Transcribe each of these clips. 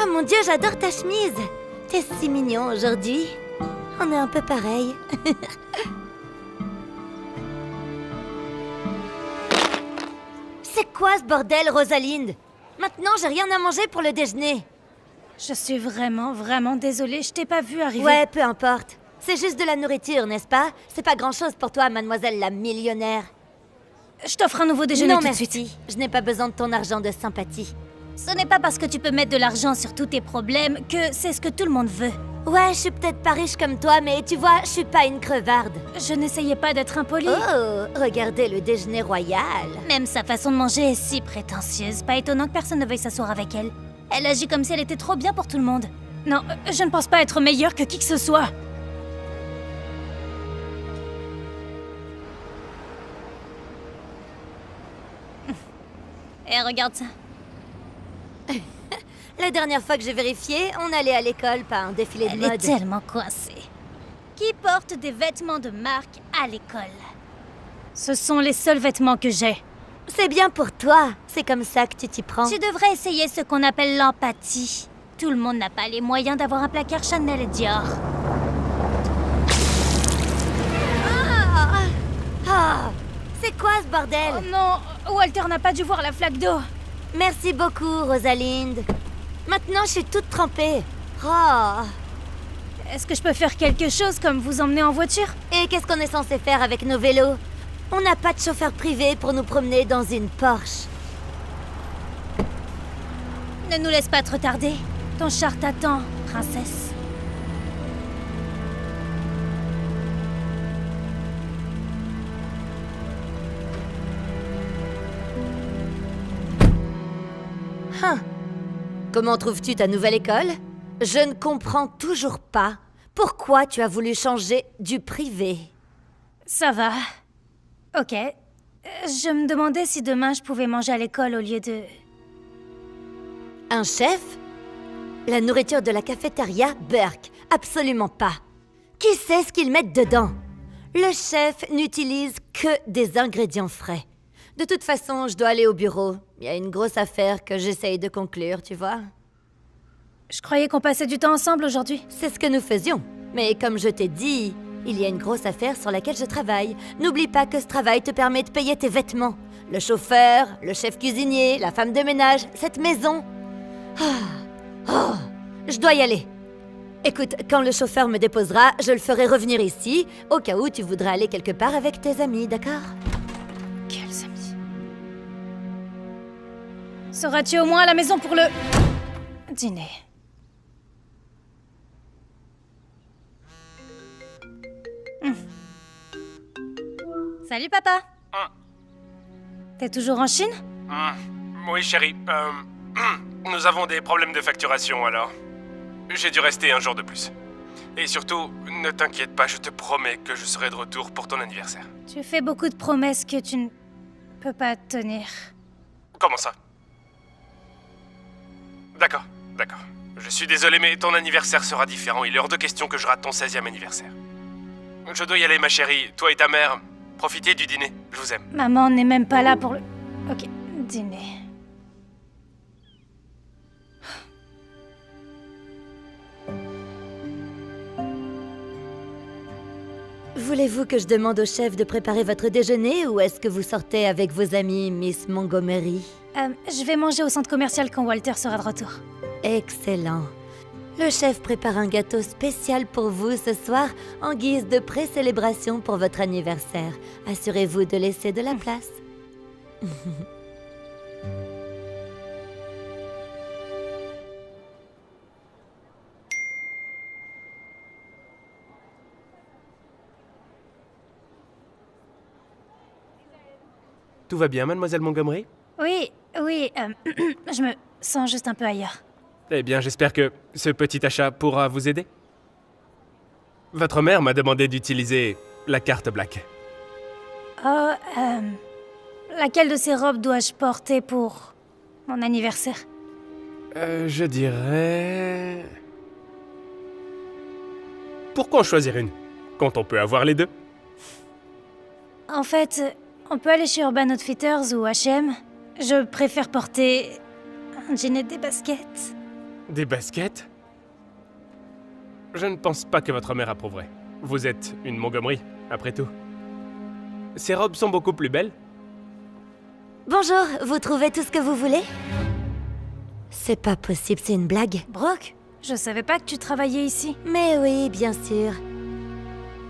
Oh mon Dieu, j'adore ta chemise. T'es si mignon aujourd'hui. On est un peu pareil. C'est quoi ce bordel, Rosalinde? Maintenant, j'ai rien à manger pour le déjeuner. Je suis vraiment désolée, je t'ai pas vue arriver. Ouais, peu importe. C'est juste de la nourriture, n'est-ce pas? C'est pas grand-chose pour toi, mademoiselle la millionnaire. Je t'offre un nouveau déjeuner non, tout de merci. suite. Je n'ai pas besoin de ton argent de sympathie. Ce n'est pas parce que tu peux mettre de l'argent sur tous tes problèmes que c'est ce que tout le monde veut. Ouais, je suis peut-être pas riche comme toi, mais tu vois, je suis pas une crevarde. Je n'essayais pas d'être impolie. Oh, regardez le déjeuner royal. Même sa façon de manger est si prétentieuse. Pas étonnant que personne ne veuille s'asseoir avec elle. Elle agit comme si elle était trop bien pour tout le monde. Non, je ne pense pas être meilleure que qui que ce soit. Et regarde ça. La dernière fois que j'ai vérifié, on allait à l'école, pas un défilé de Elle mode. est tellement coincée. Qui porte des vêtements de marque à l'école? Ce sont les seuls vêtements que j'ai. C'est bien pour toi. C'est comme ça que tu t'y prends. Tu devrais essayer ce qu'on appelle l'empathie. Tout le monde n'a pas les moyens d'avoir un placard Chanel et Dior. Ah, c'est quoi ce bordel? Oh non, Walter n'a pas dû voir la flaque d'eau. Merci beaucoup, Rosalinde. Maintenant, je suis toute trempée. Oh. Est-ce que je peux faire quelque chose comme vous emmener en voiture? Et qu'est-ce qu'on est censé faire avec nos vélos? On n'a pas de chauffeur privé pour nous promener dans une Porsche. Ne nous laisse pas te retarder. Ton char t'attend, princesse. Hein. Comment trouves-tu ta nouvelle école? Je ne comprends toujours pas pourquoi tu as voulu changer du privé. Ça va. Ok. Je me demandais si demain je pouvais manger à l'école au lieu de... Un chef? La nourriture de la cafétéria, Burke, absolument pas. Qui sait ce qu'ils mettent dedans? Le chef n'utilise que des ingrédients frais. De toute façon, je dois aller au bureau. Il y a une grosse affaire que j'essaye de conclure, tu vois. Je croyais qu'on passait du temps ensemble aujourd'hui. C'est ce que nous faisions. Mais comme je t'ai dit, il y a une grosse affaire sur laquelle je travaille. N'oublie pas que ce travail te permet de payer tes vêtements. Le chauffeur, le chef cuisinier, la femme de ménage, cette maison. Je dois y aller. Écoute, quand le chauffeur me déposera, je le ferai revenir ici, au cas où tu voudrais aller quelque part avec tes amis, d'accord? Quels amis? Seras-tu au moins à la maison pour le... dîner? Salut papa. T'es toujours en Chine? Oui, chérie. Nous avons des problèmes de facturation, alors. J'ai dû rester un jour de plus. Et surtout, ne t'inquiète pas, je te promets que je serai de retour pour ton anniversaire. Tu fais beaucoup de promesses que tu ne peux pas tenir. Comment ça? D'accord. Je suis désolé, mais ton anniversaire sera différent. Il est hors de question que je rate ton 16e anniversaire. Je dois y aller, ma chérie. Toi et ta mère, profitez du dîner. Je vous aime. Maman n'est même pas là pour le... Ok, dîner. Voulez-vous que je demande au chef de préparer votre déjeuner ou est-ce que vous sortez avec vos amis, Miss Montgomery? Je vais manger au centre commercial quand Walter sera de retour. Excellent. Le chef prépare un gâteau spécial pour vous ce soir en guise de pré-célébration pour votre anniversaire. Assurez-vous de laisser de la place. Tout va bien, mademoiselle Montgomery? Oui, je me sens juste un peu ailleurs. Eh bien, j'espère que ce petit achat pourra vous aider. Votre mère m'a demandé d'utiliser la carte Black. Oh, laquelle de ces robes dois-je porter pour mon anniversaire? Je dirais... Pourquoi en choisir une, quand on peut avoir les deux? En fait, on peut aller chez Urban Outfitters ou H&M. Je préfère porter un jean et des baskets. Des baskets? Je ne pense pas que votre mère approuverait. Vous êtes une Montgomery, après tout. Ces robes sont beaucoup plus belles. Bonjour, vous trouvez tout ce que vous voulez? C'est pas possible, c'est une blague. Brooke, je savais pas que tu travaillais ici. Mais oui, bien sûr.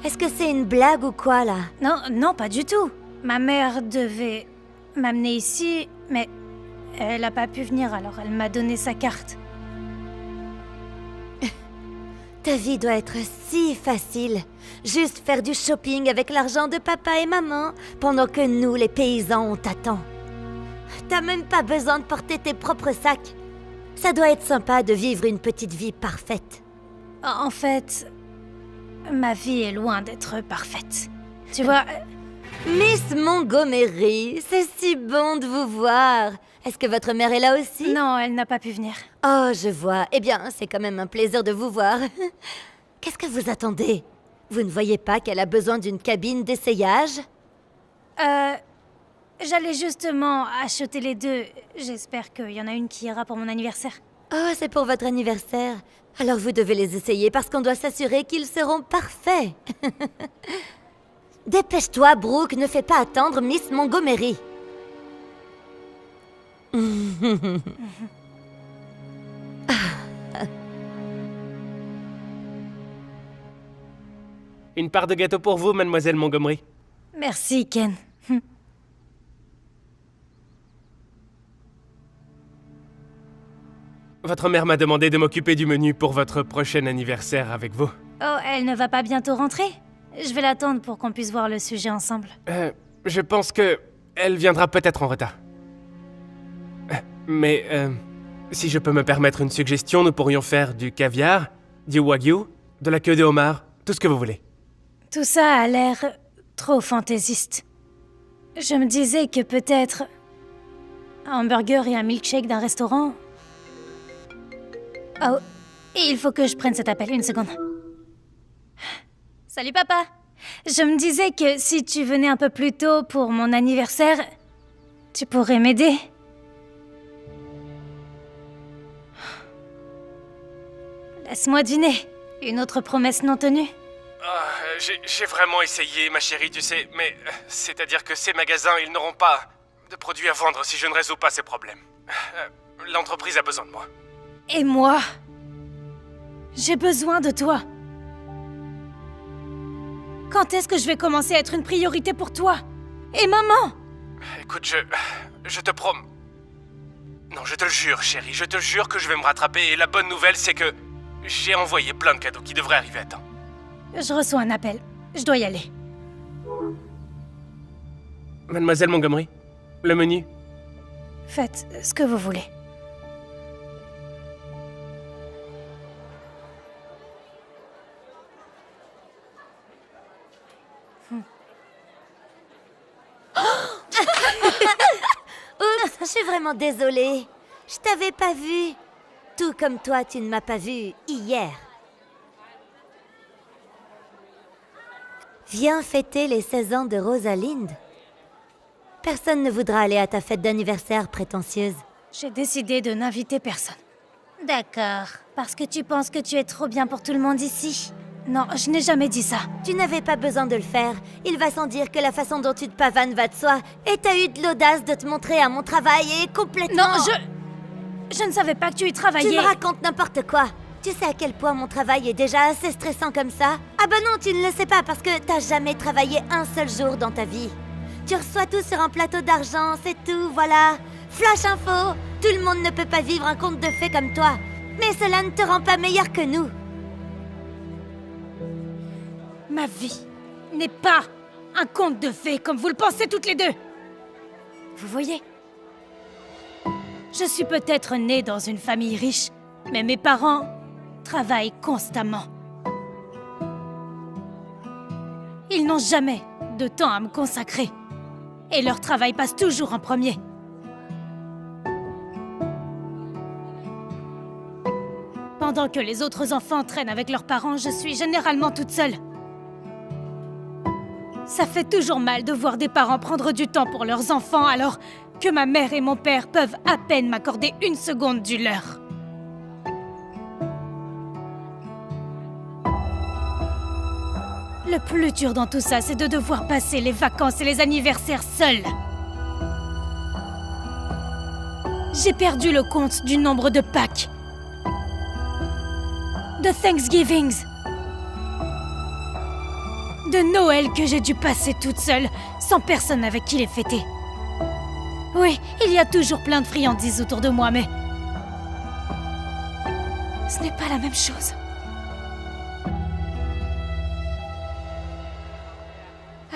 Est-ce que c'est une blague ou quoi, là? Non, non, pas du tout. Ma mère devait m'amener ici, mais elle a pas pu venir, alors elle m'a donné sa carte. Ta vie doit être si facile. Juste faire du shopping avec l'argent de papa et maman, pendant que nous, les paysans, on t'attend. T'as même pas besoin de porter tes propres sacs. Ça doit être sympa de vivre une petite vie parfaite. En fait, ma vie est loin d'être parfaite. Tu vois, Miss Montgomery, c'est si bon de vous voir. Est-ce que votre mère est là aussi? non, elle n'a pas pu venir. Oh, je vois. Eh bien, c'est quand même un plaisir de vous voir. Qu'est-ce que vous attendez? Vous ne voyez pas qu'elle a besoin d'une cabine d'essayage? J'allais justement acheter les deux. J'espère qu'il y en a une qui ira pour mon anniversaire. Oh, c'est pour votre anniversaire. Alors vous devez les essayer parce qu'on doit s'assurer qu'ils seront parfaits. Dépêche-toi, Brooke, ne fais pas attendre Miss Montgomery. Une part de gâteau pour vous, mademoiselle Montgomery. Merci, Ken. Votre mère m'a demandé de m'occuper du menu pour votre prochain anniversaire avec vous. Oh, elle ne va pas bientôt rentrer? Je vais l'attendre pour qu'on puisse voir le sujet ensemble. Je pense que elle viendra peut-être en retard. Mais, si je peux me permettre une suggestion, nous pourrions faire du caviar, du wagyu, de la queue de homard, tout ce que vous voulez. Tout ça a l'air trop fantaisiste. Je me disais que peut-être un hamburger et un milkshake d'un restaurant. Oh, il faut que je prenne cet appel, une seconde. Salut papa. Je me disais que si tu venais un peu plus tôt pour mon anniversaire, tu pourrais m'aider. Laisse-moi dîner. Une autre promesse non tenue. J'ai vraiment essayé, ma chérie, tu sais, mais c'est-à-dire que ces magasins, ils n'auront pas de produits à vendre si je ne résous pas ces problèmes. L'entreprise a besoin de moi. Et moi, j'ai besoin de toi. Quand est-ce que je vais commencer à être une priorité pour toi? Et maman? Écoute, je te promets... Non, je te le jure, chérie, je te jure que je vais me rattraper, et la bonne nouvelle, c'est que j'ai envoyé plein de cadeaux qui devraient arriver à temps. Je reçois un appel. Je dois y aller. Mademoiselle Montgomery, le menu. Faites ce que vous voulez. Oups, je suis vraiment désolée. Je t'avais pas vu. Tout comme toi, tu ne m'as pas vu hier. Viens fêter les 16 ans de Rosalind. Personne ne voudra aller à ta fête d'anniversaire prétentieuse. J'ai décidé de n'inviter personne. D'accord. Parce que tu penses que tu es trop bien pour tout le monde ici? Non, je n'ai jamais dit ça. Tu n'avais pas besoin de le faire. Il va sans dire que la façon dont tu te pavanes va de soi. Et t'as eu de l'audace de te montrer à mon travail et complètement... Non, je ne savais pas que tu y Tu travaillais. me racontes n'importe quoi. Tu sais à quel point mon travail est déjà assez stressant comme ça? Ah bah non, tu ne le sais pas parce que t'as jamais travaillé un seul jour dans ta vie. Tu reçois tout sur un plateau d'argent, c'est tout, voilà. Flash info, tout le monde ne peut pas vivre un conte de fées comme toi. Mais cela ne te rend pas meilleur que nous. Ma vie n'est pas un conte de fées comme vous le pensez toutes les deux. Vous voyez? Je suis peut-être née dans une famille riche, mais mes parents travaillent constamment. Ils n'ont jamais de temps à me consacrer. Et leur travail passe toujours en premier. Pendant que les autres enfants traînent avec leurs parents, je suis généralement toute seule. Ça fait toujours mal de voir des parents prendre du temps pour leurs enfants alors que ma mère et mon père peuvent à peine m'accorder une seconde du leur. Le plus dur dans tout ça, c'est de devoir passer les vacances et les anniversaires seuls. J'ai perdu le compte du nombre de Pâques, de Thanksgivings, de Noël que j'ai dû passer toute seule, sans personne avec qui les fêter. Oui, il y a toujours plein de friandises autour de moi, mais... ce n'est pas la même chose.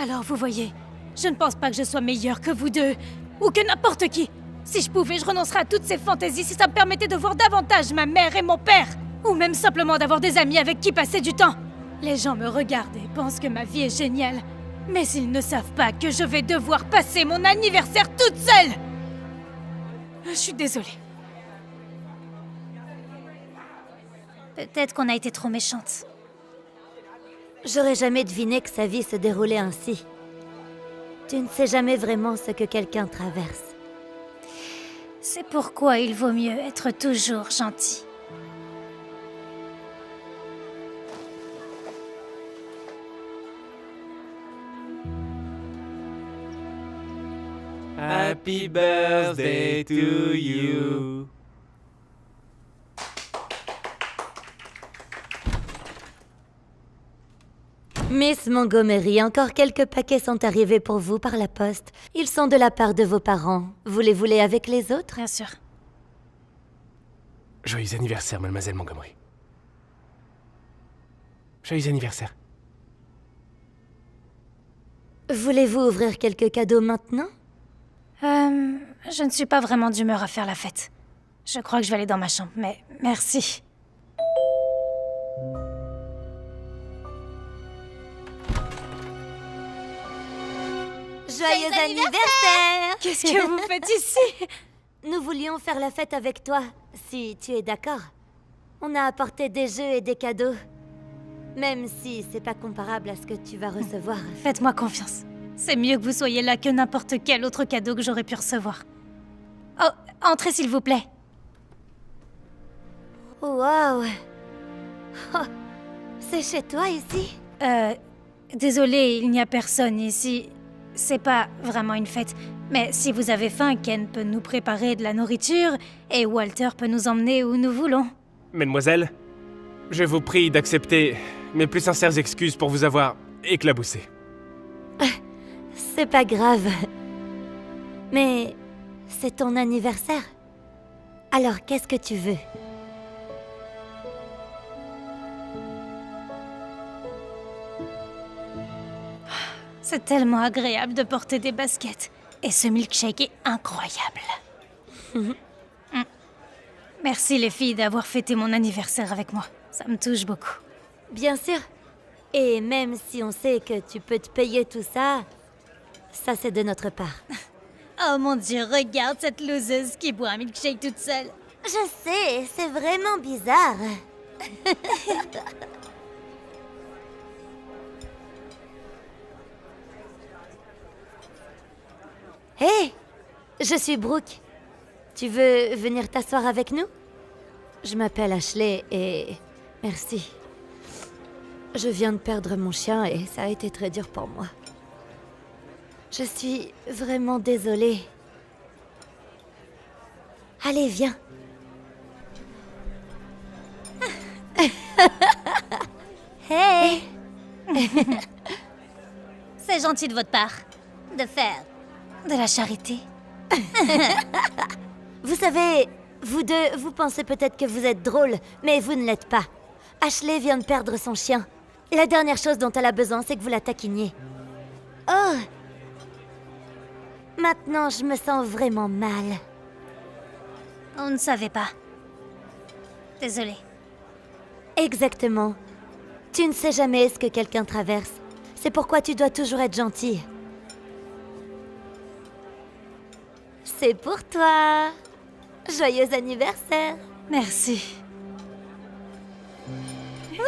Alors, vous voyez, je ne pense pas que je sois meilleure que vous deux, ou que n'importe qui. Si je pouvais, je renoncerais à toutes ces fantaisies si ça me permettait de voir davantage ma mère et mon père, ou même simplement d'avoir des amis avec qui passer du temps. Les gens me regardent et pensent que ma vie est géniale, mais ils ne savent pas que je vais devoir passer mon anniversaire toute seule. Je suis désolée. Peut-être qu'on a été trop méchante. J'aurais jamais deviné que sa vie se déroulait ainsi. Tu ne sais jamais vraiment ce que quelqu'un traverse. C'est pourquoi il vaut mieux être toujours gentil. Happy birthday to you. Miss Montgomery, encore quelques paquets sont arrivés pour vous par la poste. Ils sont de la part de vos parents. Voulez-vous-les avec les autres? Bien sûr. Joyeux anniversaire, mademoiselle Montgomery. Joyeux anniversaire. Voulez-vous ouvrir quelques cadeaux maintenant? Je ne suis pas vraiment d'humeur à faire la fête. Je crois que je vais aller dans ma chambre, mais merci. Joyeux anniversaire! Qu'est-ce que vous faites ici? Nous voulions faire la fête avec toi, si tu es d'accord. On a apporté des jeux et des cadeaux. Même si c'est pas comparable à ce que tu vas recevoir. Faites-moi confiance. C'est mieux que vous soyez là que n'importe quel autre cadeau que j'aurais pu recevoir. Oh, entrez s'il vous plaît. Waouh! Oh, c'est chez toi ici? Désolée, il n'y a personne ici. C'est pas vraiment une fête. Mais si vous avez faim, Ken peut nous préparer de la nourriture et Walter peut nous emmener où nous voulons. Mademoiselle, je vous prie d'accepter mes plus sincères excuses pour vous avoir éclaboussé. C'est pas grave. Mais c'est ton anniversaire. Alors qu'est-ce que tu veux? C'est tellement agréable de porter des baskets. Et ce milkshake est incroyable. Merci les filles d'avoir fêté mon anniversaire avec moi. Ça me touche beaucoup. Bien sûr. Et même si on sait que tu peux te payer tout ça, ça c'est de notre part. Oh mon Dieu, regarde cette loseuse qui boit un milkshake toute seule. Je sais, c'est vraiment bizarre. Hé, je suis Brooke. Tu veux venir t'asseoir avec nous? Je m'appelle Ashley et... merci. Je viens de perdre mon chien et ça a été très dur pour moi. Je suis vraiment désolée. Allez, viens. Hey! C'est gentil de votre part de faire de la charité. Vous savez, vous deux, vous pensez peut-être que vous êtes drôle, mais vous ne l'êtes pas. Ashley vient de perdre son chien. La dernière chose dont elle a besoin, c'est que vous la taquiniez. Oh! Maintenant, je me sens vraiment mal. On ne savait pas. Désolée. Exactement. Tu ne sais jamais ce que quelqu'un traverse. C'est pourquoi tu dois toujours être gentille. C'est pour toi. Joyeux anniversaire. Merci. Oui.